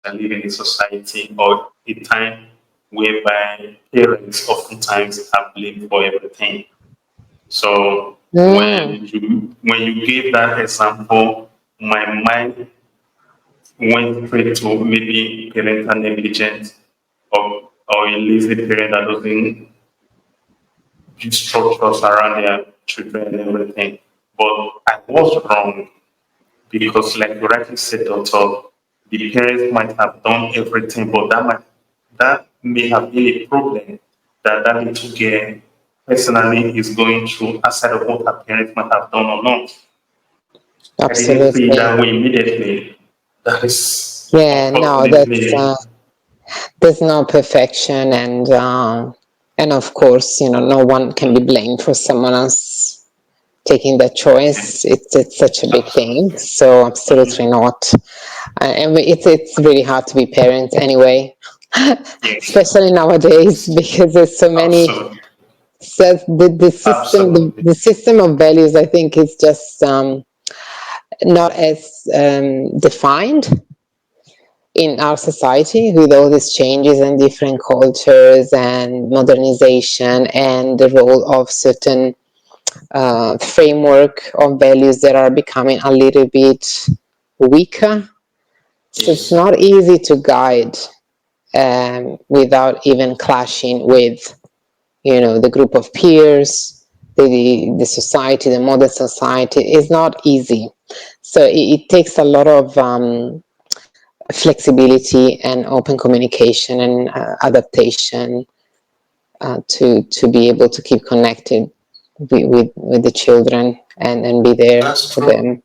I live in a society or a time whereby parents oftentimes are blamed for everything. So Mm, when you gave that example, my mind went straight to maybe parental negligence or a lazy parent that doesn't build structures around their children and everything. But I was wrong because, like you rightly said, Doctor, the parents might have done everything, but that may have been a problem that that little girl personally is going through aside of what her parents might have done or not. I didn't see it absolutely. that way immediately. That is Yeah, no, unfortunately there's no perfection, and of course, no one can be blamed for someone else taking that choice. It's such a big thing, absolutely. so absolutely not. And it's really hard to be parents anyway, Yes, especially nowadays because there's so many. absolutely. So the system Absolutely. the system of values, I think, is just not as defined in our society with all these changes and different cultures and modernization and the role of certain framework of values that are becoming a little bit weaker. So it's Yes. not easy to guide without even clashing with, the group of peers, the society, the modern society. Is not easy. So it takes a lot of flexibility and open communication and adaptation to be able to keep connected with the children and be there That's for true. them.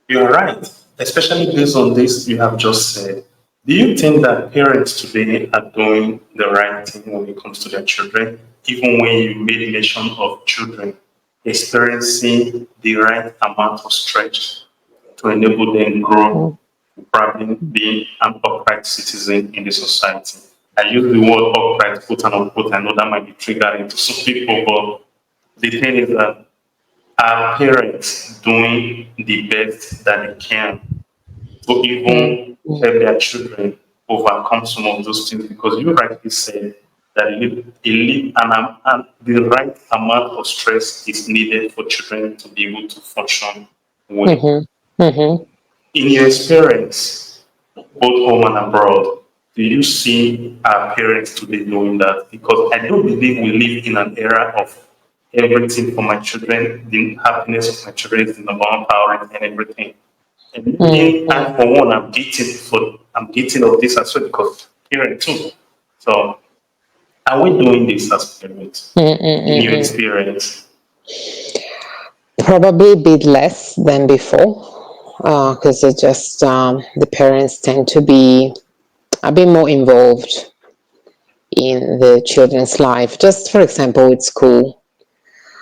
You're right. Especially based on this you have just said. Do you think that parents today are doing the right thing when it comes to their children? Even when you made mention of children experiencing the right amount of stretch to enable them grow, probably being an upright citizen in the society. I use the word upright, quote and unquote. I know that might be triggering to some people, but the thing is that are parents doing the best that they can to Mm, even help their children overcome some of those things? Because you rightly said that the right amount of stress is needed for children to be able to function well. mhm, mhm. In your experience, both home and abroad, do you see our parents today doing that? Because I do believe we live in an era of everything for my children. The happiness of my children is the number one priority and everything. And me, Mm, I for one, I'm guilty of this as well because parent too. So are we doing this as parents mm, mm, in mm, your mm. experience? Probably a bit less than before, because it just the parents tend to be a bit more involved in the children's life. Just for example, with school,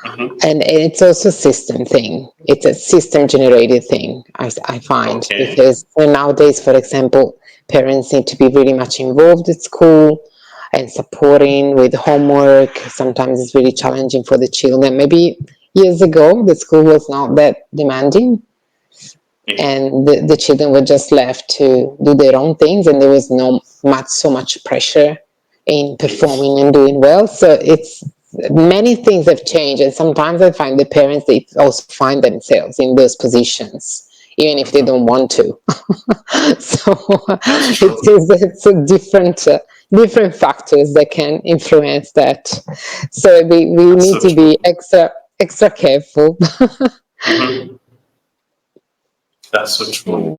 Hmm. and it's also a system thing. It's a system generated thing, I find, Okay. because nowadays, for example, parents need to be really much involved at school and supporting with homework. Sometimes it's really challenging for the children. Maybe years ago, the school was not that demanding, Yeah. and the children were just left to do their own things, and there was no much so much pressure in Yes. performing and doing well. So it's many things have changed, and sometimes I find the parents, they also find themselves in those positions even if they Mhm. don't want to. So That's true. it's a different factors that can influence that. So we That's need so to be true. extra careful. Hmm. That's so true.